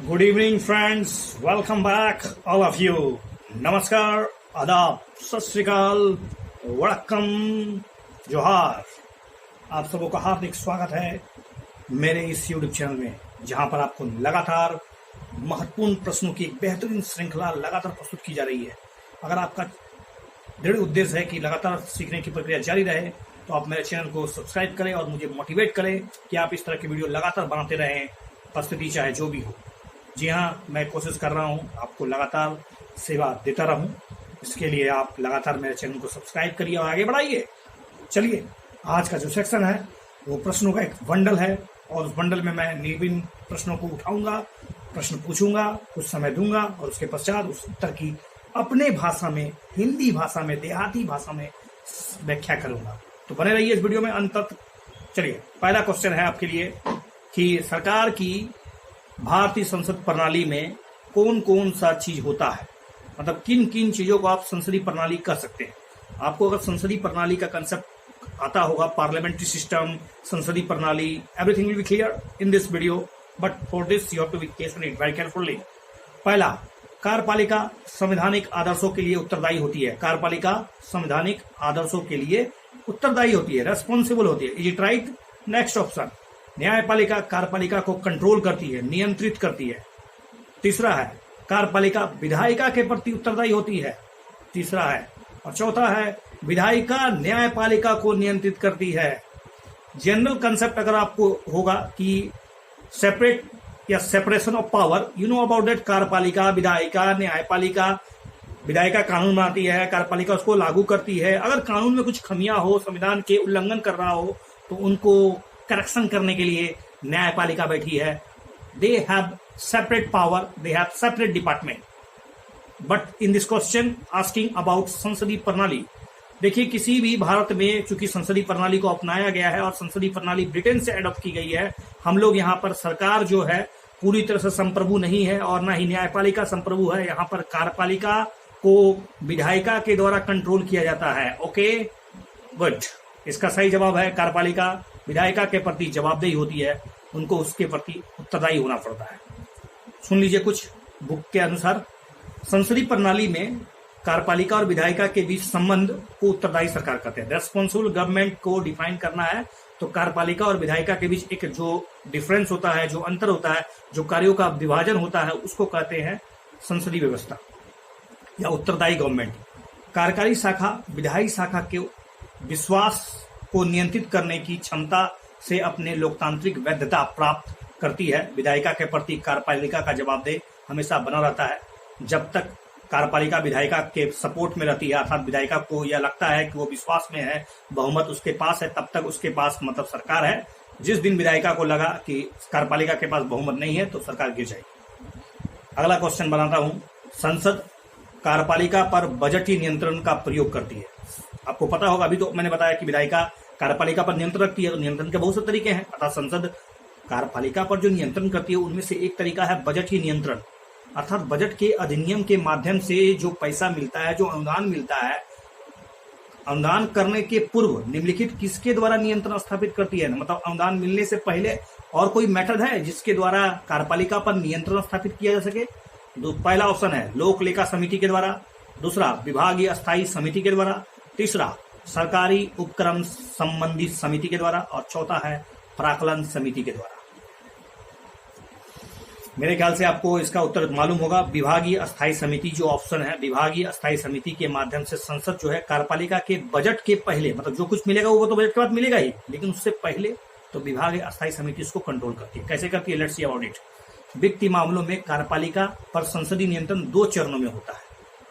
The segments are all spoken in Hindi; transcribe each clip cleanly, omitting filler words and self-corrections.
Good evening friends, welcome back all of you. नमस्कार, आदाब, सत श्री अकाल, वड़क्कम, जोहार। आप सबों का हार्दिक स्वागत है मेरे इस यूट्यूब चैनल में, जहां पर आपको लगातार महत्वपूर्ण प्रश्नों की एक बेहतरीन श्रृंखला लगातार प्रस्तुत की जा रही है। अगर आपका दृढ़ उद्देश्य है कि लगातार सीखने की प्रक्रिया जारी रहे, तो आप मेरे चैनल को सब्सक्राइब करें और मुझे मोटिवेट करें कि आप इस तरह की वीडियो लगातार बनाते रहें, परिस्थिति चाहे जो भी हो। जी हाँ, मैं कोशिश कर रहा हूँ आपको लगातार सेवा देता रहूं। इसके लिए आप लगातार मेरे चैनल को सब्सक्राइब करिए और आगे बढ़ाइए। चलिए, आज का जो सेक्शन है वो प्रश्नों का एक बंडल है, और उस बंडल में मैं विभिन्न प्रश्नों को उठाऊंगा, प्रश्न पूछूंगा, कुछ समय दूंगा और उसके पश्चात उस उत्तर की अपने भाषा में, हिंदी भाषा में, देहाती भाषा में व्याख्या करूंगा। तो बने रहिए इस वीडियो में अंत तक। चलिए, पहला क्वेश्चन है आपके लिए कि सरकार की भारतीय संसद प्रणाली में कौन कौन सा चीज होता है, मतलब किन किन चीजों को आप संसदीय प्रणाली कर सकते हैं। आपको अगर संसदीय प्रणाली का कंसेप्ट आता होगा, पार्लियामेंट्री सिस्टम, संसदीय प्रणाली, everything will be clear in this video, but for this you have to be listen it very carefully. पहला, कार्यपालिका संवैधानिक आदर्शों के लिए उत्तरदायी होती है। कार्यपालिका संवैधानिक आदर्शों के लिए उत्तरदायी होती है, रेस्पॉन्सिबल होती है। Is it right? Next option, न्यायपालिका कार्यपालिका को कंट्रोल करती है, नियंत्रित करती है। तीसरा है, कार्यपालिका विधायिका के प्रति उत्तरदायी होती है, तीसरा है। और चौथा है, विधायिका न्यायपालिका को नियंत्रित करती है। जनरल कंसेप्ट अगर आपको होगा कि सेपरेट या separation of power, you know about that. कार्यपालिका, विधायिका, न्यायपालिका। विधायिका कानून बनाती है, कार्यपालिका उसको लागू करती है। अगर कानून में कुछ खमियां हो, संविधान के उल्लंघन कर रहा हो, तो उनको करेक्शन करने के लिए न्यायपालिका बैठी है। They have separate power, they have separate department. But in this question asking about संसदीय प्रणाली, देखिए किसी भी भारत में चूंकि संसदीय प्रणाली को अपनाया गया है और संसदीय प्रणाली ब्रिटेन से एडॉप्ट की गई है, हम लोग यहाँ पर सरकार जो है पूरी तरह से संप्रभु नहीं है और ना ही न्यायपालिका संप्रभु है। यहाँ पर कार्यपालिका को विधायिका के द्वारा कंट्रोल किया जाता है। Okay, good. इसका सही जवाब है, कार्यपालिका विधायिका के प्रति जवाबदेही होती है, उनको उसके प्रति उत्तरदायी होना पड़ता है। सुन लीजिए कुछ बुक के अनुसार, संसदीय प्रणाली में कार्यपालिका और विधायिका के बीच संबंध को उत्तरदायी सरकार कहते हैं। रेस्पॉन्सिबल गवर्नमेंट को डिफाइन करना है तो कार्यपालिका और विधायिका के बीच एक जो डिफरेंस होता है, जो अंतर होता है, जो कार्यों का विभाजन होता है, उसको कहते हैं संसदीय व्यवस्था या उत्तरदायी गवर्नमेंट। कार्यकारी शाखा विधायी शाखा के विश्वास को नियंत्रित करने की क्षमता से अपने लोकतांत्रिक वैधता प्राप्त करती है। विधायिका के प्रति कार्यपालिका का जवाबदेह हमेशा बना रहता है। जब तक कार्यपालिका विधायिका के सपोर्ट में रहती है, अर्थात विधायिका को यह लगता है कि वो विश्वास में है, बहुमत उसके पास है, तब तक उसके पास मतलब सरकार है। जिस दिन विधायिका को लगा कि कार्यपालिका के पास बहुमत नहीं है, तो सरकार गिर जाएगी। अगला क्वेश्चन बनाता हूं, संसद कार्यपालिका पर बजटीय नियंत्रण का प्रयोग करती है। आपको पता होगा, अभी तो मैंने बताया कि विधायिका कार्यपालिका पर नियंत्रण रखती है, तो नियंत्रण के बहुत से तरीके हैं। अर्थात संसद कार्यपालिका पर जो नियंत्रण करती है उनमें से एक तरीका है बजटीय नियंत्रण। अर्थात बजट के अधिनियम के माध्यम से जो पैसा मिलता है, जो अनुदान मिलता है, अनुदान करने के पूर्व निम्नलिखित किसके द्वारा नियंत्रण स्थापित करती है, मतलब अनुदान मिलने से पहले और कोई मेथड है जिसके द्वारा कार्यपालिका पर नियंत्रण स्थापित किया जा सके? पहला ऑप्शन है लोक लेखा समिति के द्वारा, दूसरा विभागीय अस्थायी समिति के द्वारा, तीसरा सरकारी उपक्रम संबंधी समिति के द्वारा, और चौथा है प्राक्कलन समिति के द्वारा। मेरे ख्याल से आपको इसका उत्तर मालूम होगा। विभागीय अस्थायी समिति जो ऑप्शन है, विभागीय अस्थायी समिति के माध्यम से संसद जो है कार्यपालिका के बजट के पहले, मतलब जो कुछ मिलेगा वो तो बजट के बाद मिलेगा ही, लेकिन उससे पहले तो विभागीय अस्थायी समिति इसको कंट्रोल करती है। कैसे करती है? Let's see about it. वित्तीय मामलों में कार्यपालिका पर संसदीय नियंत्रण दो चरणों में होता है।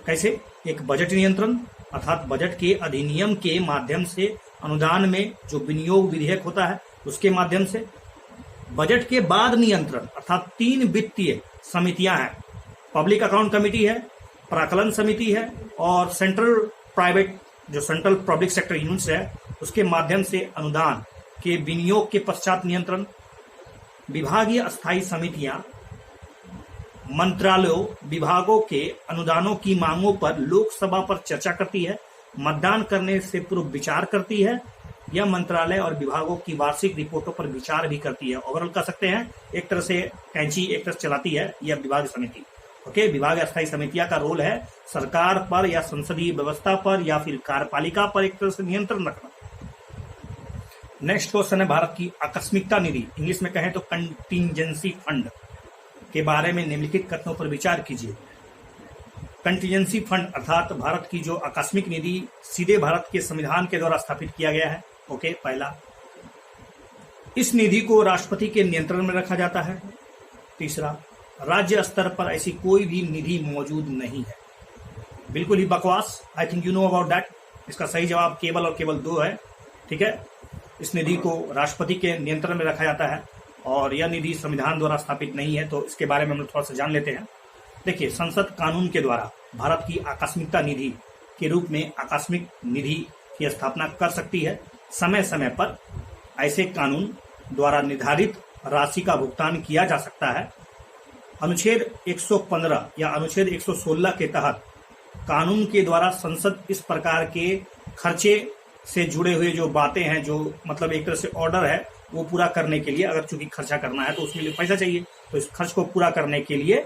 कैसे? एक बजट नियंत्रण, अर्थात बजट के अधिनियम के माध्यम से अनुदान में जो विनियोग विधेयक होता है उसके माध्यम से। बजट के बाद नियंत्रण, अर्थात तीन वित्तीय समितियां हैं, पब्लिक अकाउंट कमेटी है, प्राक्कलन समिति है और सेंट्रल पब्लिक सेक्टर यूनिट्स है, उसके माध्यम से अनुदान के विनियोग के पश्चात नियंत्रण। विभागीय अस्थायी समितियां मंत्रालयों, विभागों के अनुदानों की मांगों पर लोकसभा पर चर्चा करती है, मतदान करने से पूर्व विचार करती है, यह मंत्रालय और विभागों की वार्षिक रिपोर्टों पर विचार भी करती है। ओवरऑल कह सकते हैं एक तरह से कैंची एक तरह से चलाती है यह विभाग समिति। ओके, विभाग स्थायी समितियां का रोल है सरकार पर या संसदीय व्यवस्था पर या फिर कार्यपालिका पर एक तरह से नियंत्रण रखना। नेक्स्ट क्वेश्चन है भारत की आकस्मिकता निधि, इंग्लिश में कहें तो कंटिजेंसी फंड के बारे में निम्नलिखित कथनों पर विचार कीजिए। कंटिजेंसी फंड अर्थात भारत की जो आकस्मिक निधि सीधे भारत के संविधान के द्वारा स्थापित किया गया है। ओके, पहला, इस निधि को राष्ट्रपति के नियंत्रण में रखा जाता है। तीसरा, राज्य स्तर पर ऐसी कोई भी निधि मौजूद नहीं है। बिल्कुल ही बकवास, आई think you know about that. इसका सही जवाब केवल और केवल 2 है। ठीक है, इस निधि को राष्ट्रपति के नियंत्रण में रखा जाता है और यह निधि संविधान द्वारा स्थापित नहीं है। तो इसके बारे में हम लोग थोड़ा सा जान लेते हैं। देखिए, संसद कानून के द्वारा भारत की आकस्मिकता निधि के रूप में आकस्मिक निधि की स्थापना कर सकती है। समय समय पर ऐसे कानून द्वारा निर्धारित राशि का भुगतान किया जा सकता है। अनुच्छेद 115 या अनुच्छेद 116 के तहत कानून के द्वारा संसद इस प्रकार के खर्चे से जुड़े हुए जो बातें हैं, जो मतलब एक तरह से ऑर्डर है, वो पूरा करने के लिए, अगर चूंकि खर्चा करना है तो उसके लिए पैसा चाहिए, तो इस खर्च को पूरा करने के लिए,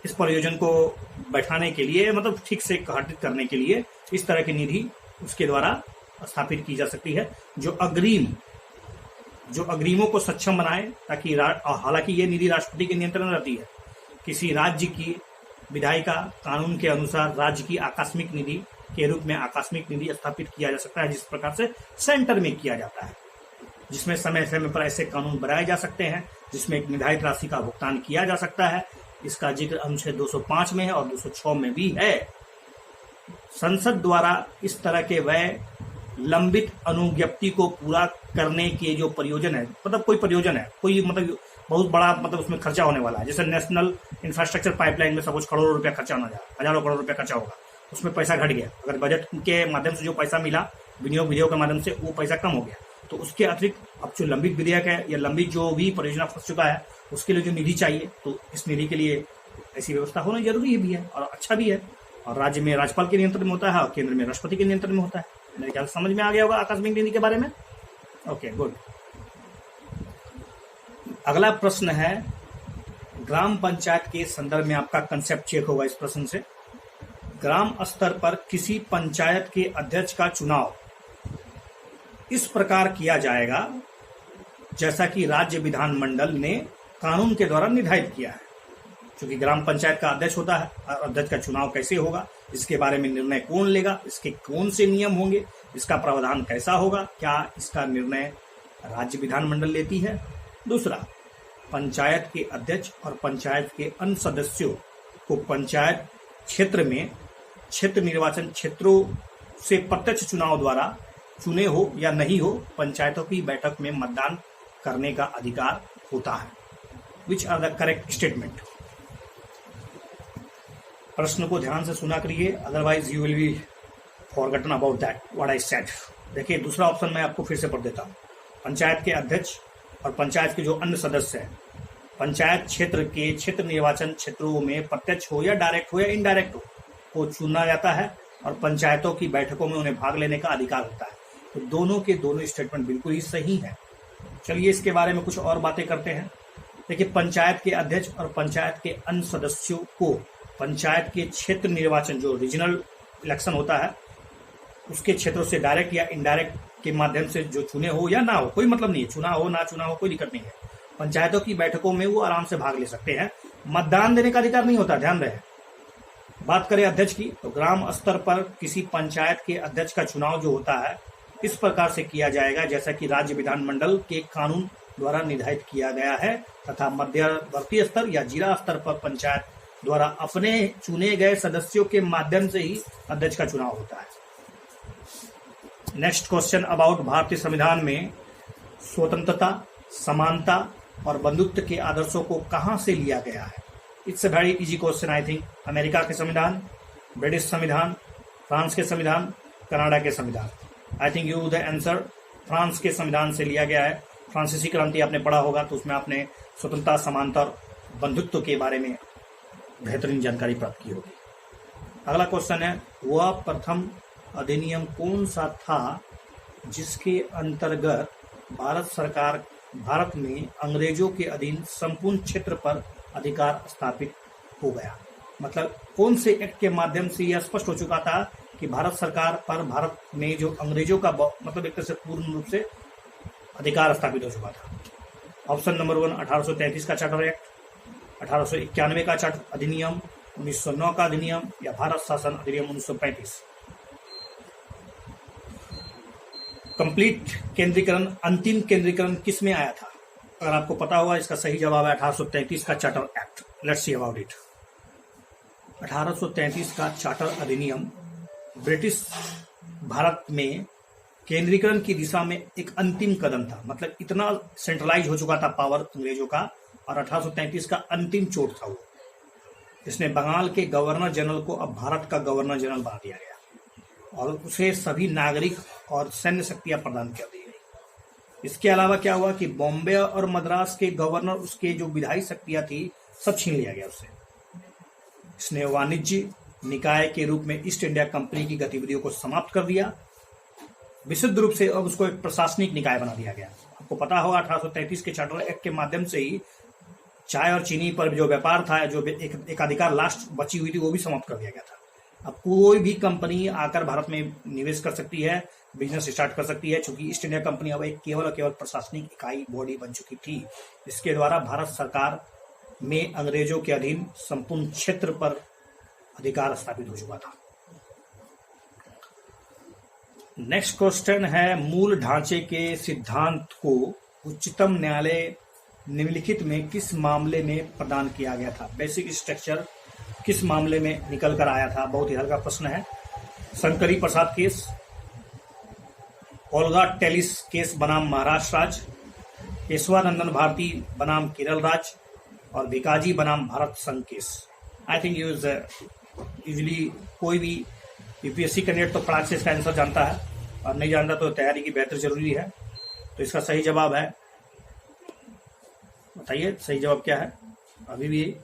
इस प्रयोजन को बैठाने के लिए, मतलब ठीक से घटित करने के लिए इस तरह की निधि उसके द्वारा स्थापित की जा सकती है, जो अग्रिमों को सक्षम बनाए, ताकि हालांकि ये निधि राष्ट्रपति के नियंत्रण में रहती है। किसी राज्य की विधायिका कानून के अनुसार राज्य की आकस्मिक निधि के रूप में आकस्मिक निधि स्थापित किया जा सकता है, जिस प्रकार से सेंटर में किया जाता है, जिसमें समय समय पर ऐसे कानून बनाए जा सकते हैं जिसमें एक निर्धारित राशि का भुगतान किया जा सकता है। इसका जिक्र अनुच्छेद 205 में है और 206 में भी है। संसद द्वारा इस तरह के व्यय लंबित अनुज्ञप्ति को पूरा करने के जो प्रयोजन है, मतलब कोई प्रयोजन है, कोई मतलब बहुत बड़ा, मतलब उसमें खर्चा होने वाला है, जैसे नेशनल इंफ्रास्ट्रक्चर पाइपलाइन में सपोज करोड़ों रुपया खर्चा होना जाए, हजारों करोड़ रुपया खर्चा होगा, उसमें पैसा घट गया, अगर बजट के माध्यम से जो पैसा मिला विनियोग विधेयक के माध्यम से वो पैसा कम हो गया, तो उसके अतिरिक्त अब जो लंबित विधेयक है या लंबित जो भी परियोजना फंस चुका है उसके लिए जो निधि चाहिए, तो इस निधि के लिए ऐसी व्यवस्था होना जरूरी भी है और अच्छा भी है। और राज्य में राज्यपाल के नियंत्रण में होता है और केंद्र में राष्ट्रपति के नियंत्रण में होता है। मेरे ख्याल समझ में आ गया होगा आकस्मिक निधि के बारे में। Okay, good. अगला प्रश्न है, ग्राम पंचायत के संदर्भ में आपका कंसेप्ट चेक होगा इस प्रश्न से। ग्राम स्तर पर किसी पंचायत के अध्यक्ष का चुनाव इस प्रकार किया जाएगा जैसा कि राज्य विधानमंडल ने कानून के द्वारा निर्धारित किया है। क्योंकि ग्राम पंचायत का अध्यक्ष होता है, अध्यक्ष का चुनाव कैसे होगा, इसके बारे में निर्णय कौन लेगा, इसके कौन से नियम होंगे, इसका प्रावधान कैसा होगा, क्या इसका निर्णय राज्य विधानमंडल लेती है। दूसरा, पंचायत के अध्यक्ष और पंचायत के अन्य सदस्यों को पंचायत क्षेत्र में क्षेत्र निर्वाचन क्षेत्रों से प्रत्यक्ष चुनाव द्वारा चुने हो या नहीं हो, पंचायतों की बैठक में मतदान करने का अधिकार होता है। Which are the correct statement. प्रश्न को ध्यान से सुना करिए, otherwise you will be forgotten about that what I said. देखिए, दूसरा ऑप्शन मैं आपको फिर से पढ़ देता हूँ। पंचायत के अध्यक्ष और पंचायत के जो अन्य सदस्य हैं, पंचायत क्षेत्र के क्षेत्र निर्वाचन क्षेत्रों में प्रत्यक्ष हो या डायरेक्ट हो या इनडायरेक्ट हो, को चुना जाता है और पंचायतों की बैठकों में उन्हें भाग लेने का अधिकार होता है। तो दोनों के दोनों स्टेटमेंट बिल्कुल ही सही है। चलिए इसके बारे में कुछ और बातें करते हैं। देखिए, पंचायत के अध्यक्ष और पंचायत के अन्य सदस्यों को पंचायत के क्षेत्र निर्वाचन, जो रीजनल इलेक्शन होता है, उसके क्षेत्रों से डायरेक्ट या इनडायरेक्ट के माध्यम से जो चुने हो या ना हो, कोई मतलब नहीं है, चुना हो ना चुना हो कोई दिक्कत नहीं है। पंचायतों की बैठकों में वो आराम से भाग ले सकते हैं, मतदान देने का अधिकार नहीं होता, ध्यान रहे। बात करें अध्यक्ष की, तो ग्राम स्तर पर किसी पंचायत के अध्यक्ष का चुनाव जो होता है इस प्रकार से किया जाएगा जैसा कि राज्य विधानमंडल के कानून द्वारा निर्धारित किया गया है, तथा मध्यवर्ती स्तर या जिला स्तर पर पंचायत द्वारा अपने चुने गए सदस्यों के माध्यम से ही अध्यक्ष का चुनाव होता है। नेक्स्ट क्वेश्चन अबाउट भारतीय संविधान में स्वतंत्रता, समानता और बंधुत्व के आदर्शों को कहां से लिया गया है। It's a very easy question I think. America के संविधान, ब्रिटिश संविधान, फ्रांस के संविधान, कनाडा के संविधान। आई think you the answer France के संविधान से लिया गया है। फ्रांसीसी क्रांति आपने पढ़ा होगा, तो उसमें आपने स्वतंत्रता, समानता और बंधुत्व के बारे में बेहतरीन जानकारी प्राप्त की होगी। अगला क्वेश्चन है, वह प्रथम अधिनियम कौन सा था जिसके अंतर्गत भारत सरकार भारत में अंग्रेजों के अधीन संपूर्ण क्षेत्र पर अधिकार स्थापित हो गया। मतलब कौन से एक्ट के माध्यम से यह स्पष्ट हो चुका था कि भारत सरकार पर भारत में जो अंग्रेजों का मतलब एक तरह से पूर्ण रूप से अधिकार स्थापित हो चुका था। ऑप्शन नंबर 1 1833 का चार्टर एक्ट, 1891 का चार्टर अधिनियम, 1909 का अधिनियम या भारत शासन अधिनियम 1935। कंप्लीट केंद्रीकरण, अंतिम केंद्रीकरण किस में आया था? अगर आपको पता होगा इसका सही जवाब है 1833 का charter act. Let's see about it. 1833 का चार्टर अधिनियम ब्रिटिश भारत में केंद्रीकरण की दिशा में एक अंतिम कदम था। मतलब इतना सेंट्रलाइज हो चुका था पावर अंग्रेजों का, और 1833 का अंतिम चोट था वो। इसने बंगाल के गवर्नर जनरल को अब भारत का गवर्नर जनरल बना दिया गया और उसे सभी नागरिक और सैन्य शक्तियां प्रदान कर दी गई। इसके अलावा क्या हुआ कि बॉम्बे और मद्रास के गवर्नर, उसके जो विधायी शक्तियां थी, सब छीन लिया गया उससे। इसने वाणिज्य निकाय के रूप में ईस्ट इंडिया कंपनी की गतिविधियों को समाप्त कर दिया। विशुद्ध रूप से अब उसको एक प्रशासनिक निकाय बना दिया गया। आपको पता होगा 1833 के चार्टर एक्ट के माध्यम से ही चाय और चीनी पर जो व्यापार था, जो एक अधिकार लास्ट बची हुई थी, वो भी समाप्त कर दिया गया था। अब कोई भी कंपनी आकर भारत में निवेश कर सकती है, बिजनेस स्टार्ट कर सकती है, क्योंकि ईस्ट इंडिया कंपनी अब एक केवल प्रशासनिक इकाई बॉडी बन चुकी थी। इसके द्वारा भारत सरकार में अंग्रेजों के अधीन संपूर्ण क्षेत्र पर अधिकार स्थापित हो चुका था। नेक्स्ट क्वेश्चन है, मूल ढांचे के सिद्धांत को उच्चतम न्यायालय निम्नलिखित में किस मामले में प्रदान किया गया था? बेसिक स्ट्रक्चर किस मामले में निकल कर आया था? बहुत ही हल्का प्रश्न है। शंकरी प्रसाद केस, ओल्गा टेलिस केस बनाम महाराष्ट्र राज्य, केशवानंदन भारती बनाम केरल राज्य और भिकाजी बनाम भारत संघ केस। आई थिंक यूजली कोई भी यूपीएससी कैंडिडेट तो फटाक से इसका आंसर जानता है, और नहीं जानता तो तैयारी की बेहतर जरूरी है। तो इसका सही जवाब है, बताइए सही जवाब क्या है? अभी भी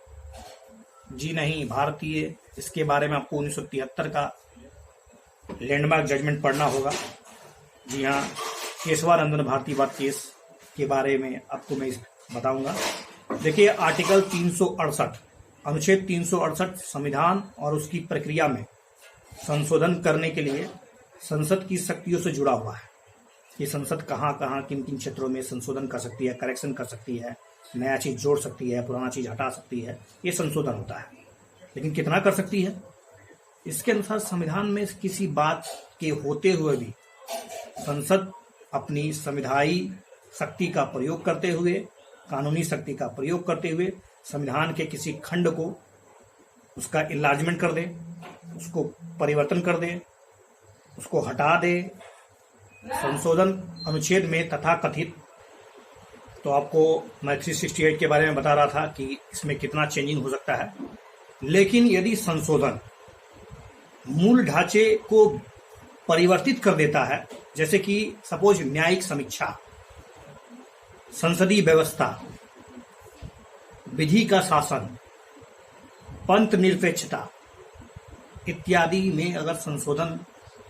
जी नहीं, भारतीय। इसके बारे में आपको 1973 का लैंडमार्क जजमेंट पढ़ना होगा। जी हाँ, केशवानंदन भारतीवाद केस के बारे में आपको मैं बताऊंगा। देखिए, आर्टिकल 368 अनुच्छेद 368 संविधान और उसकी प्रक्रिया में संशोधन करने के लिए संसद की शक्तियों से जुड़ा हुआ है कि संसद कहाँ कहाँ किन किन क्षेत्रों में संशोधन कर सकती है, करेक्शन कर सकती है, नया चीज जोड़ सकती है, पुराना चीज हटा सकती है। ये संशोधन होता है। लेकिन कितना कर सकती है? इसके अनुसार संविधान में किसी बात के होते हुए भी संसद अपनी संविधायी शक्ति का प्रयोग करते हुए, कानूनी शक्ति का प्रयोग करते हुए संविधान के किसी खंड को उसका इन्लार्जमेंट कर दे, उसको परिवर्तन कर दे, उसको हटा दे। संशोधन अनुच्छेद में तथा कथित, तो आपको मैं 368 के बारे में बता रहा था कि इसमें कितना चेंजिंग हो सकता है। लेकिन यदि संशोधन मूल ढांचे को परिवर्तित कर देता है, जैसे कि सपोज न्यायिक समीक्षा, संसदीय व्यवस्था, विधि का शासन, पंथ निरपेक्षता इत्यादि में अगर संशोधन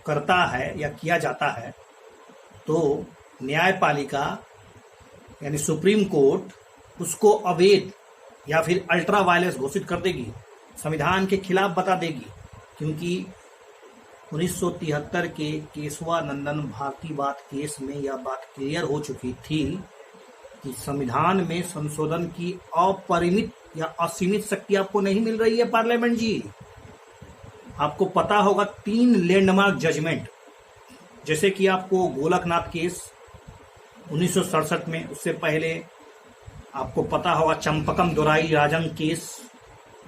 करता है या किया जाता है, तो न्यायपालिका यानी सुप्रीम कोर्ट उसको अवैध या फिर अल्ट्रा वायलेंस घोषित कर देगी, संविधान के खिलाफ बता देगी। क्योंकि 1973 के केशवानंदन भारतीवाद केस में यह बात क्लियर हो चुकी थी कि संविधान में संशोधन की अपरिमित या असीमित शक्ति आपको नहीं मिल रही है पार्लियामेंट जी। आपको पता होगा 3 लैंडमार्क जजमेंट, जैसे कि आपको गोलकनाथ केस 1967 में, उससे पहले आपको पता होगा चंपकम दोराई राजन केस,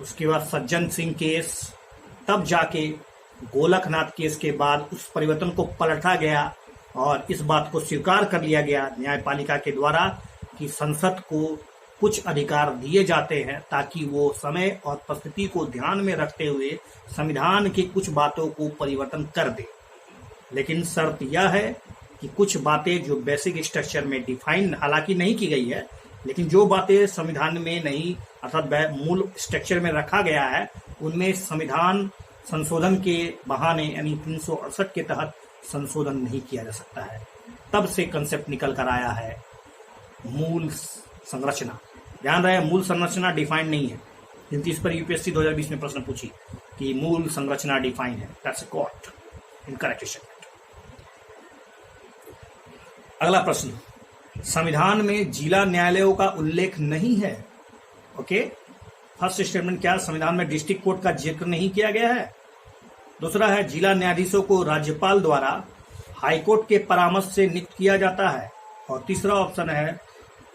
उसके बाद सज्जन सिंह केस, तब जाके गोलकनाथ केस के बाद उस परिवर्तन को पलटा गया और इस बात को स्वीकार कर लिया गया न्यायपालिका के द्वारा कि संसद को कुछ अधिकार दिए जाते हैं ताकि वो समय और परिस्थिति को ध्यान में रखते हुए संविधान की कुछ बातों को परिवर्तन कर दे। लेकिन शर्त यह है कि कुछ बातें जो बेसिक स्ट्रक्चर में डिफाइन हालांकि नहीं की गई है, लेकिन जो बातें संविधान में नहीं अर्थात मूल स्ट्रक्चर में रखा गया है, उनमें संविधान संशोधन के बहाने यानी 368 के तहत संशोधन नहीं किया जा सकता है। तब से कंसेप्ट निकल कर आया है मूल संरचना। ध्यान रहे, मूल संरचना डिफाइंड नहीं है, जिनकी इस पर यूपीएससी 2020 में प्रश्न पूछी कि मूल संरचना डिफाइन है। That's caught incorrect statement. अगला प्रश्न, संविधान में जिला न्यायालयों का उल्लेख नहीं है। ओके, फर्स्ट स्टेटमेंट क्या, संविधान में डिस्ट्रिक्ट कोर्ट का जिक्र नहीं किया गया है। दूसरा है, जिला न्यायाधीशों को राज्यपाल द्वारा हाईकोर्ट के परामर्श से नियुक्त किया जाता है। और तीसरा ऑप्शन है,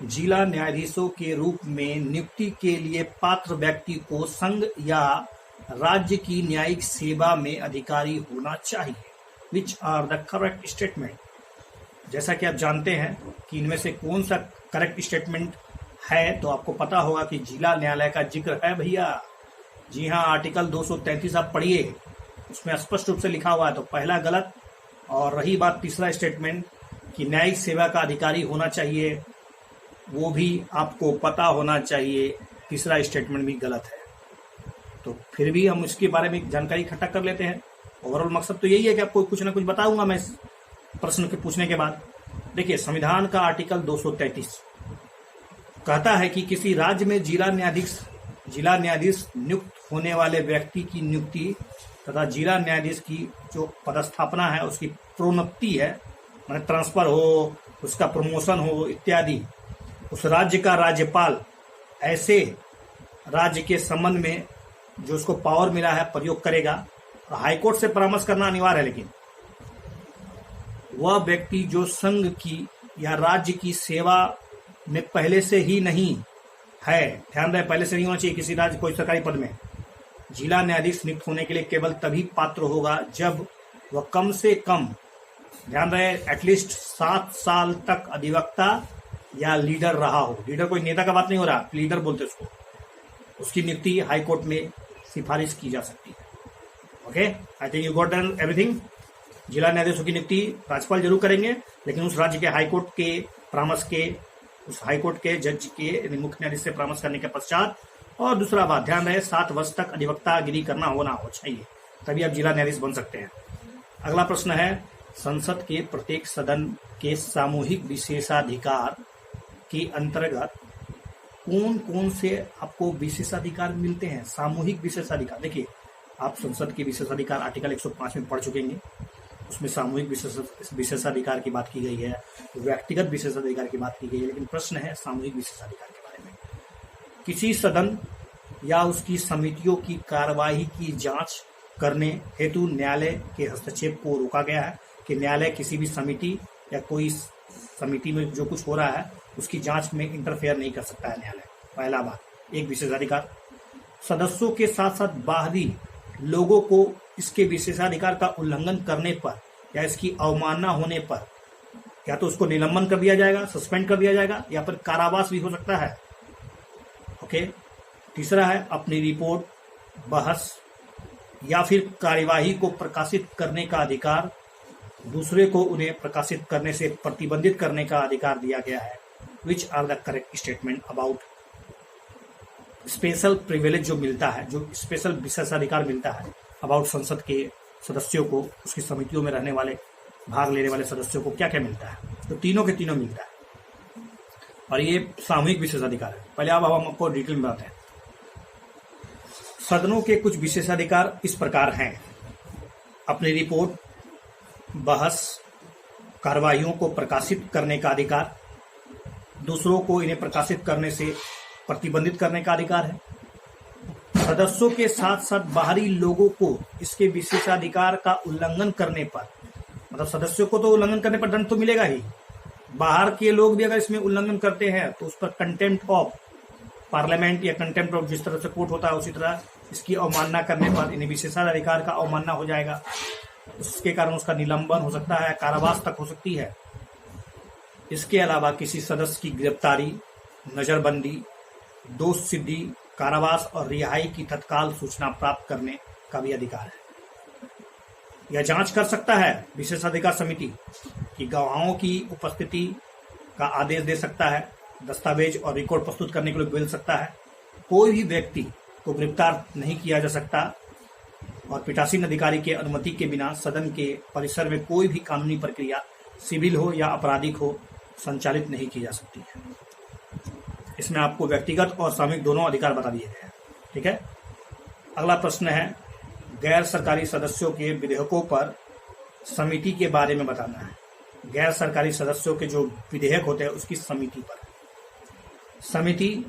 जिला न्यायाधीशों के रूप में नियुक्ति के लिए पात्र व्यक्ति को संघ या राज्य की न्यायिक सेवा में अधिकारी होना चाहिए। Which are the correct statement. जैसा कि आप जानते हैं कि इनमें से कौन सा करेक्ट स्टेटमेंट है, तो आपको पता होगा कि जिला न्यायालय का जिक्र है भैया। जी हाँ, आर्टिकल 233 आप पढ़िए, उसमें स्पष्ट रूप से लिखा हुआ है। तो पहला गलत। और रही बात तीसरा स्टेटमेंट कि न्यायिक सेवा का अधिकारी होना चाहिए, वो भी आपको पता होना चाहिए, तीसरा स्टेटमेंट भी गलत है। तो फिर भी हम इसके बारे में जानकारी इकट्ठा कर लेते हैं। ओवरऑल मकसद तो यही है कि आपको कुछ ना कुछ बताऊंगा मैं इस प्रश्न के पूछने के बाद। देखिए, संविधान का आर्टिकल 233 कहता है कि किसी राज्य में जिला न्यायाधीश नियुक्त होने वाले व्यक्ति की नियुक्ति तथा जिला न्यायाधीश की जो पदस्थापना है, उसकी प्रोन्नति है, माने ट्रांसफर हो, उसका प्रमोशन हो इत्यादि, उस राज्य का राज्यपाल ऐसे राज्य के संबंध में जो उसको पावर मिला है प्रयोग करेगा। हाईकोर्ट से परामर्श करना अनिवार्य है, लेकिन वह व्यक्ति जो संघ की या राज्य की सेवा में पहले से ही नहीं है, ध्यान रहे, पहले से नहीं होना चाहिए किसी राज्य कोई सरकारी पद में। जिला न्यायाधीश नियुक्त होने के लिए केवल तभी पात्र होगा जब वह कम से कम, ध्यान रहे, एटलीस्ट 7 साल तक अधिवक्ता या लीडर रहा हो। लीडर कोई नेता का बात नहीं हो रहा, लीडर बोलते उसको। उसकी नियुक्ति हाईकोर्ट में सिफारिश की जा सकती है। Okay, I think you got everything. जिला न्यायाधीशों की नियुक्ति राज्यपाल जरूर करेंगे, लेकिन उस राज्य के हाईकोर्ट के परामर्श के, उस हाईकोर्ट के जज के मुख्य न्यायाधीश से परामर्श करने के पश्चात। और दूसरा बात, ध्यान रहे, 7 वर्ष तक अधिवक्तागिरी करना होना हो चाहिए, तभी आप जिला न्यायाधीश बन सकते हैं। अगला प्रश्न है, संसद के प्रत्येक सदन के सामूहिक विशेषाधिकार के अंतर्गत कौन कौन से आपको विशेषाधिकार मिलते हैं। सामूहिक विशेषाधिकार, देखिए, आप संसद के विशेषाधिकार आर्टिकल 105 में पढ़ चुके हैं। उसमें सामूहिक विशेषाधिकार की बात की गई है, व्यक्तिगत विशेषाधिकार की बात की गई है, लेकिन प्रश्न है सामूहिक विशेषाधिकार के बारे में। किसी सदन या उसकी समितियों की कार्यवाही की जांच करने हेतु न्यायालय के हस्तक्षेप को रोका गया है, कि न्यायालय किसी भी समिति या कोई समिति में जो कुछ हो रहा है उसकी जांच में इंटरफेयर नहीं कर सकता है न्यायालय। पहला बात, एक विशेषाधिकार। सदस्यों के साथ साथ बाहरी लोगों को इसके विशेषाधिकार का उल्लंघन करने पर या इसकी अवमानना होने पर या तो उसको निलंबन कर दिया जाएगा, सस्पेंड कर दिया जाएगा, या फिर कारावास भी हो सकता है। ओके, तीसरा है, अपनी रिपोर्ट, बहस या फिर कार्यवाही को प्रकाशित करने का अधिकार। दूसरे को उन्हें प्रकाशित करने से प्रतिबंधित करने का अधिकार दिया गया है। Which are the correct statement about special privilege जो मिलता है, जो स्पेशल विशेषाधिकार मिलता है अबाउट संसद के सदस्यों को, उसकी समितियों में रहने वाले, भाग लेने वाले सदस्यों को क्या क्या मिलता है। तो तीनों के तीनों मिलता है, और ये सामूहिक विशेषाधिकार है। पहले अब हम आपको डिटेल में बताते हैं। सदनों के कुछ विशेषाधिकार इस प्रकार हैं: अपनी रिपोर्ट, बहस, कार्यवाहियों को प्रकाशित करने का अधिकार, दूसरों को इन्हें प्रकाशित करने से प्रतिबंधित करने का अधिकार है, सदस्यों के साथ साथ बाहरी लोगों को इसके विशेषाधिकार का उल्लंघन करने पर, मतलब सदस्यों को तो उल्लंघन करने पर दंड तो मिलेगा ही, बाहर के लोग भी अगर इसमें उल्लंघन करते हैं तो उस पर कंटेम्प्ट ऑफ पार्लियामेंट या कंटेम्प्ट ऑफ जिस तरह से कोर्ट होता है उसी तरह इसकी अवमानना करने पर इन्हें विशेषाधिकार का अवमानना हो जाएगा। उसके कारण उसका निलंबन हो सकता है, कारावास तक हो सकती है। इसके अलावा किसी सदस्य की गिरफ्तारी, नजरबंदी, दोष सिद्धि, कारावास और रिहाई की तत्काल सूचना प्राप्त करने का भी अधिकार है। यह जांच कर सकता है विशेषाधिकार समिति की गवाहों की उपस्थिति का आदेश दे सकता है, दस्तावेज और रिकॉर्ड प्रस्तुत करने के लिए बोल सकता है। कोई भी व्यक्ति को गिरफ्तार नहीं किया जा सकता और पीठासीन अधिकारी के अनुमति के बिना सदन के परिसर में कोई भी कानूनी प्रक्रिया सिविल हो या आपराधिक हो, संचालित नहीं की जा सकती है। इसमें आपको व्यक्तिगत और सामूहिक दोनों अधिकार बता दिए गए हैं। ठीक है। अगला प्रश्न है, गैर सरकारी सदस्यों के विधेयकों पर समिति के बारे में बताना है। गैर सरकारी सदस्यों के जो विधेयक होते हैं उसकी समिति पर। समिति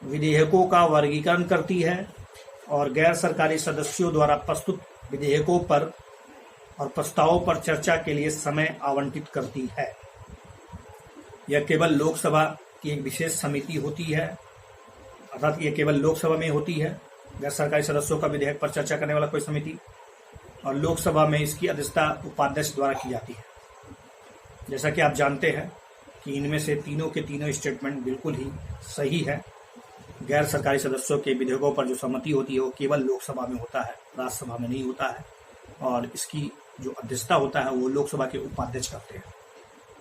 विधेयकों का वर्गीकरण करती है और गैर सरकारी सदस्यों द्वारा प्रस्तुत विधेयकों पर और प्रस्तावों पर चर्चा के लिए समय आवंटित करती है। यह केवल लोकसभा की एक विशेष समिति होती है, अर्थात यह केवल लोकसभा में होती है, गैर सरकारी सदस्यों का विधेयक पर चर्चा करने वाला कोई समिति, और लोकसभा में इसकी अध्यक्षता उपाध्यक्ष द्वारा की जाती है। जैसा कि आप जानते हैं कि इनमें से तीनों के तीनों स्टेटमेंट बिल्कुल ही सही है। गैर सरकारी सदस्यों के विधेयकों पर जो सहमति होती है वो केवल लोकसभा में होता है, राज्यसभा में नहीं होता है, और इसकी जो अध्यक्षता होता है वो लोकसभा के उपाध्यक्ष करते हैं।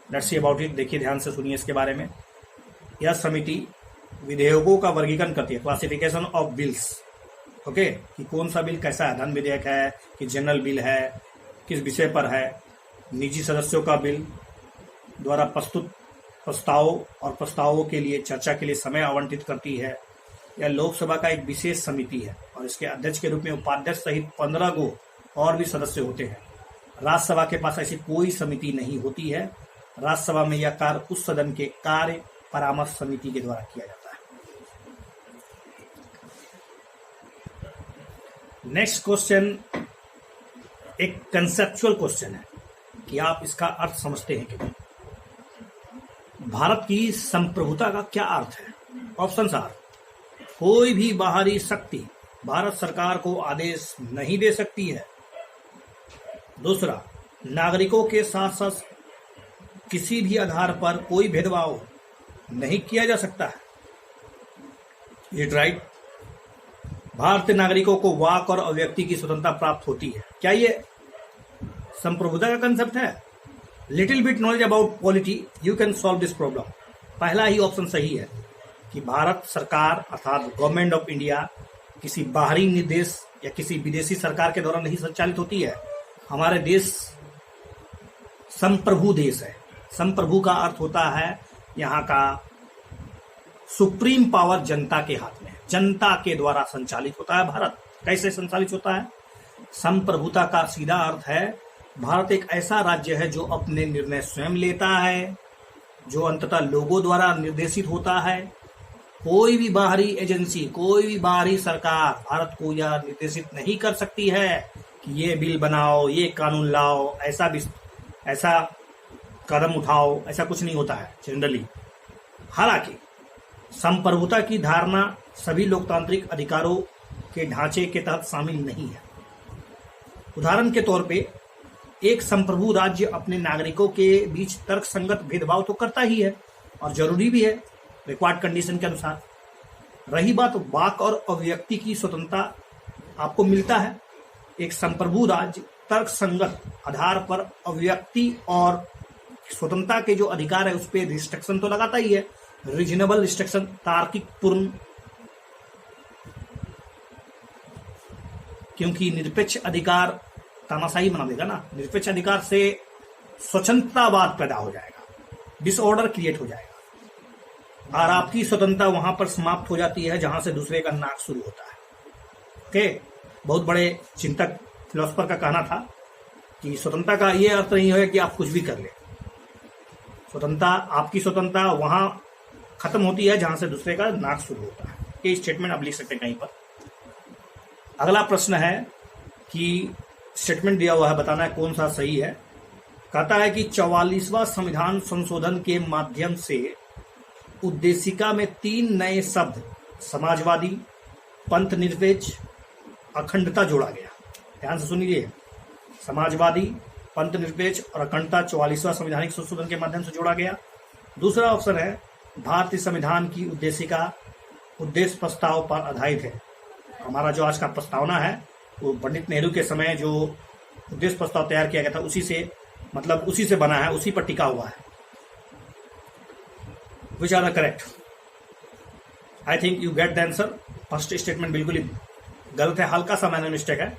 Let's see about it. देखिए, ध्यान से सुनिए इसके बारे में। यह समिति विधेयकों का वर्गीकरण करती है, क्लासिफिकेशन ऑफ बिल्स। ओके, कि कौन सा बिल कैसा है, धन विधेयक है कि जनरल बिल है, किस विषय पर है। निजी सदस्यों का बिल द्वारा प्रस्तुत प्रस्तावों और प्रस्तावों के लिए चर्चा के लिए समय आवंटित करती है। यह लोकसभा का एक विशेष समिति है और इसके अध्यक्ष के रूप में उपाध्यक्ष सहित 15 को और भी सदस्य होते हैं। राज्यसभा के पास ऐसी कोई समिति नहीं होती है। राज्यसभा में यह कार्य उस सदन के कार्य परामर्श समिति के द्वारा किया जाता है। नेक्स्ट क्वेश्चन एक कंसेप्चुअल क्वेश्चन है कि आप इसका अर्थ समझते हैं कि नहीं। भारत की संप्रभुता का क्या अर्थ है? ऑप्शंस आर, कोई भी बाहरी शक्ति भारत सरकार को आदेश नहीं दे सकती है। दूसरा, नागरिकों के साथ साथ किसी भी आधार पर कोई भेदभाव नहीं किया जा सकता है। It right? भारतीय नागरिकों को वाक और अभिव्यक्ति की स्वतंत्रता प्राप्त होती है। क्या ये संप्रभुता का कंसेप्ट है? Little bit knowledge about polity, you can solve this problem. पहला ही ऑप्शन सही है कि भारत सरकार अर्थात गवर्नमेंट ऑफ इंडिया किसी बाहरी निर्देश या किसी विदेशी सरकार के द्वारा नहीं संचालित होती है। हमारे देश संप्रभु देश है। संप्रभु का अर्थ होता है यहाँ का सुप्रीम पावर जनता के हाथ में है, जनता के द्वारा संचालित होता है भारत। कैसे संचालित होता है? संप्रभुता का सीधा अर्थ है भारत एक ऐसा राज्य है जो अपने निर्णय स्वयं लेता है, जो अंततः लोगों द्वारा निर्देशित होता है। कोई भी बाहरी एजेंसी, कोई भी बाहरी सरकार भारत को यह निर्देशित नहीं कर सकती है कि ये बिल बनाओ, ये कानून लाओ, ऐसा कदम उठाओ। ऐसा कुछ नहीं होता है जनरली। हालांकि संप्रभुता की धारणा सभी लोकतांत्रिक अधिकारों के ढांचे के तहत शामिल नहीं है। उदाहरण के तौर पे एक संप्रभु राज्य अपने नागरिकों के बीच तर्कसंगत भेदभाव तो करता ही है और जरूरी भी है रिक्वायर्ड कंडीशन के अनुसार। रही बात वाक और अभिव्यक्ति की स्वतंत्रता, आपको मिलता है। एक संप्रभु राज्य तर्कसंगत आधार पर अभिव्यक्ति और स्वतंत्रता के जो अधिकार है उस पर रिस्ट्रिक्शन तो लगाता ही है। रीजनेबल रिस्ट्रिक्शन, तार्किक पूर्ण, क्योंकि निरपेक्ष अधिकार तानाशाही बना देगा ना। निरपेक्ष अधिकार से स्वतंत्रतावाद पैदा हो जाएगा, डिसऑर्डर क्रिएट हो जाएगा और आपकी स्वतंत्रता वहां पर समाप्त हो जाती है जहां से दूसरे का नाक शुरू होता है। ओके, बहुत बड़े चिंतक फिलोसफर का कहना था कि स्वतंत्रता का यह अर्थ नहीं है कि आप कुछ भी कर ले। स्वतंत्रता, आपकी स्वतंत्रता वहां खत्म होती है जहां से दूसरे का नाक शुरू होता है। ये स्टेटमेंट आप लिख सकते हैं कहीं पर। अगला प्रश्न है कि स्टेटमेंट दिया हुआ है, बताना है कौन सा सही है। कहता है कि 44वां संविधान संशोधन के माध्यम से उद्देशिका में 3 नए शब्द समाजवादी, पंथ निरपेक्ष, अखंडता जोड़ा गया। ध्यान से सुनिए, समाजवादी, पंथ निरपेक्ष और अखंडता 44वां संवैधानिक संशोधन के माध्यम से जोड़ा गया। दूसरा ऑप्शन है भारतीय संविधान की उद्देशिका उद्देश्य प्रस्ताव पर आधारित है। हमारा जो आज का प्रस्तावना है वो पंडित नेहरू के समय जो उद्देश्य प्रस्ताव तैयार किया गया था उसी से बना है, उसी पर टिका हुआ है। Which are the correct? I think you get the answer. First statement बिल्कुल ही गलत है, हल्का सा मैनर मिस्टेक है।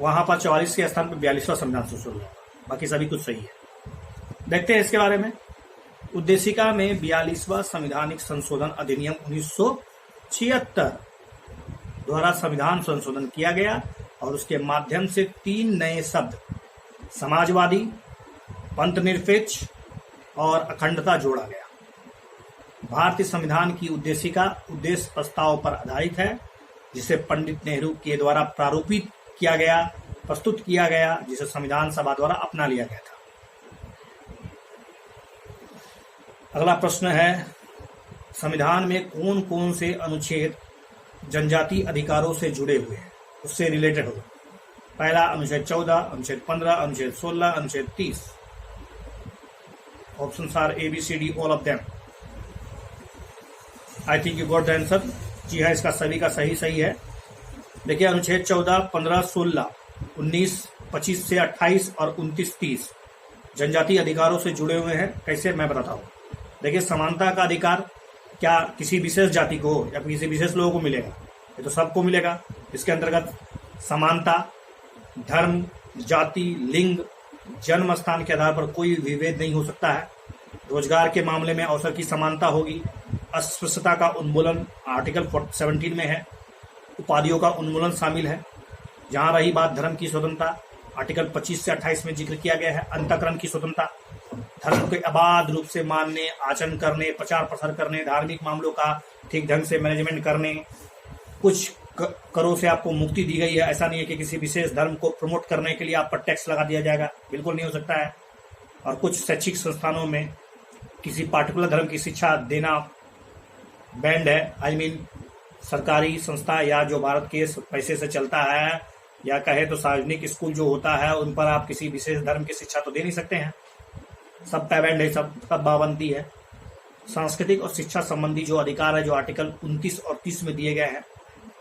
वहां पर 44 के स्थान पर 42वां संविधान संशोधन हुआ, बाकी सभी कुछ सही है। देखते हैं इसके बारे में। उद्देशिका में 42वां संवैधानिक संशोधन अधिनियम 1976 द्वारा संविधान संशोधन किया गया और उसके माध्यम से 3 नए शब्द समाजवादी, पंथनिरपेक्ष और अखंडता जोड़ा गया। भारतीय संविधान की उद्देशिका उद्देश्य प्रस्ताव पर आधारित है, जिसे पंडित नेहरू के द्वारा प्रस्तुत किया गया, जिसे संविधान सभा द्वारा अपना लिया गया था। अगला प्रश्न है, संविधान में कौन कौन से अनुच्छेद जनजातीय अधिकारों से जुड़े हुए हैं, उससे रिलेटेड हो। पहला अनुच्छेद 14, अनुच्छेद 15, अनुच्छेद 16, अनुच्छेद 30। Options are A B C D, all of them. I think you got the answer. जी हाँ, इसका सभी का सही है। देखिए, अनुच्छेद 14, 15, 16, 19, 25 से 28 और 29, 30 जनजातीय अधिकारों से जुड़े हुए हैं। कैसे, मैं बताता हूँ। देखिए, समानता का अधिकार क्या किसी विशेष जाति को या किसी विशेष लोगों को मिलेगा? ये तो सबको मिलेगा। इसके अंतर्गत समानता धर्म, जाति, लिंग, जन्म स्थान के आधार पर कोई विभेद नहीं हो सकता है। रोजगार के मामले में अवसर की समानता होगी। अस्पृश्यता का उन्मूलन आर्टिकल 17 में है। उपाधियों का उन्मूलन शामिल है। जहां रही बात धर्म की स्वतंत्रता, आर्टिकल 25 से 28 में जिक्र किया गया है। अंतःकरण की स्वतंत्रता, धर्म के अबाध रूप से मानने, आचरण करने, प्रचार प्रसार करने, धार्मिक मामलों का ठीक ढंग से मैनेजमेंट करने। कुछ करों से आपको मुक्ति दी गई है। ऐसा नहीं है कि किसी विशेष धर्म को प्रमोट करने के लिए आप पर टैक्स लगा दिया जाएगा, बिल्कुल नहीं हो सकता है। और कुछ शैक्षिक संस्थानों में किसी पार्टिकुलर धर्म की शिक्षा देना बैंड है। आई मीन सरकारी संस्था या जो भारत के पैसे से चलता है, या कहे तो सार्वजनिक स्कूल जो होता है, उन पर आप किसी विशेष धर्म की शिक्षा तो दे नहीं सकते हैं। सब पैबेंड है, सब पाबंदी है। सांस्कृतिक और शिक्षा संबंधी जो अधिकार है, जो आर्टिकल 29 और 30 में दिए गए हैं,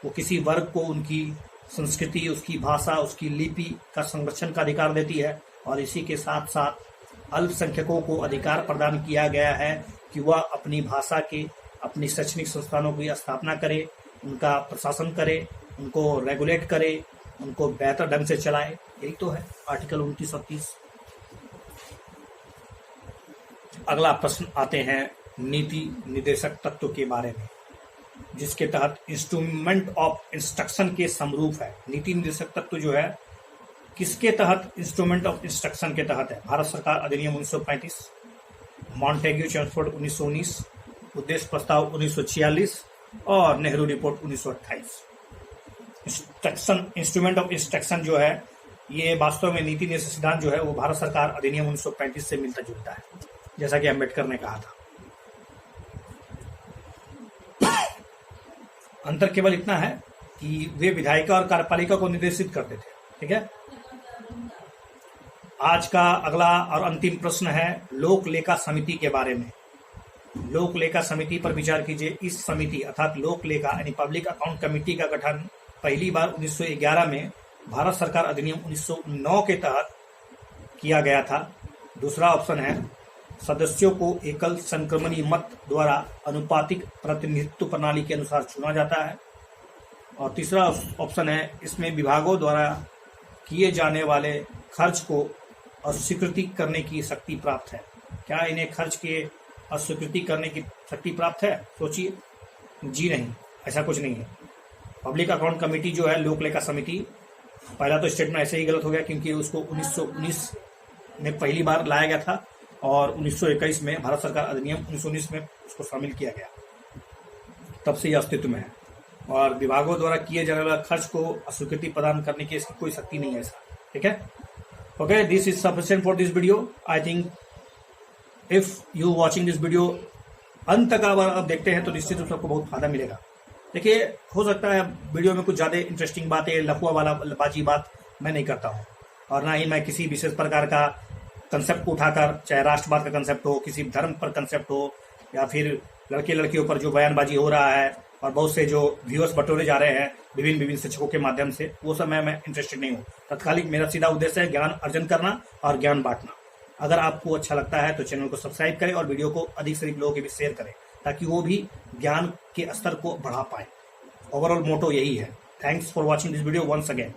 वो किसी वर्ग को उनकी संस्कृति, उसकी भाषा, उसकी लिपि का संरक्षण का अधिकार देती है। और इसी के साथ साथ अल्पसंख्यकों को अधिकार प्रदान किया गया है कि वह अपनी भाषा के, अपनी शैक्षणिक संस्थानों की स्थापना करे, उनका प्रशासन करे, उनको रेगुलेट करे, उनको बेहतर ढंग से चलाए। यही तो है आर्टिकल 29 और 30। अगला प्रश्न आते हैं नीति निर्देशक तत्व के बारे में, जिसके तहत इंस्ट्रूमेंट ऑफ इंस्ट्रक्शन के समरूप है। नीति निर्देशक तत्व जो है किसके तहत इंस्ट्रूमेंट ऑफ इंस्ट्रक्शन के तहत है? भारत सरकार अधिनियम 1935, मॉन्टेग्यू चैम्सफोर्ड 1919, उद्देश्य प्रस्ताव 1946 और Nehru report 1928। Instrument of instruction जो है, ये वास्तव में नीति निर्देशक सिद्धांत जो है वो भारत सरकार अधिनियम 1935 से मिलता जुलता है, जैसा कि अम्बेडकर ने कहा था। अंतर केवल इतना है कि वे विधायिका और कार्यपालिका को निर्देशित करते थे। ठीक है। आज का अगला और अंतिम प्रश्न है लोक लेखा समिति के बारे में। लोक लेखा समिति पर विचार कीजिए। इस समिति अर्थात लोक लेखा यानी पब्लिक अकाउंट कमेटी का गठन पहली बार 1911 में भारत सरकार अधिनियम 1909 के तहत किया गया था। दूसरा ऑप्शन है सदस्यों को एकल संक्रमणी मत द्वारा अनुपातिक प्रतिनिधित्व प्रणाली के अनुसार चुना जाता है। और तीसरा ऑप्शन है इसमें विभागों द्वारा किए जाने वाले खर्च को अस्वीकृति करने की शक्ति प्राप्त है। क्या इन्हें खर्च के अस्वीकृति करने की शक्ति प्राप्त है? सोचिए। जी नहीं, ऐसा कुछ नहीं है। पब्लिक अकाउंट कमेटी जो है लोक लेखा समिति, पहला तो स्टेटमेंट ऐसे ही गलत हो गया क्योंकि उसको 1919 में पहली बार लाया गया था और 1921 में भारत सरकार अधिनियम 1919 में उसको शामिल किया गया, तब से यह अस्तित्व में है। और विभागों द्वारा किए जाने वाले खर्च को अस्वीकृति प्रदान करने की इसकी कोई शक्ति नहीं है ऐसा। ठीक है। Okay, this is sufficient for this video. I think if you watching this video अंत तक अगर आप देखते हैं तो निश्चित रूप से आपको बहुत फायदा मिलेगा। देखिए, हो सकता है वीडियो में कुछ ज्यादा इंटरेस्टिंग बातें, लफुआ वाला बाजी बात मैं नहीं करता हूँ, और ना ही मैं किसी विशेष प्रकार का कंसेप्ट को उठाकर, चाहे राष्ट्रवाद का कंसेप्ट हो, किसी धर्म पर कंसेप्ट हो, या फिर लड़के लड़कियों पर जो बयानबाजी हो रहा है और बहुत से जो व्यूअर्स बटोरे जा रहे हैं विभिन्न शिक्षकों के माध्यम से, वो सब मैं इंटरेस्टेड नहीं हूँ। तत्कालिक मेरा सीधा उद्देश्य है ज्ञान अर्जन करना और ज्ञान बांटना। अगर आपको अच्छा लगता है तो चैनल को सब्सक्राइब करें और वीडियो को अधिक से अधिक लोगों के बीच शेयर करें ताकि वो भी ज्ञान के स्तर को बढ़ा पाए। ओवरऑल मोटो यही है। Thanks for watching this video once again.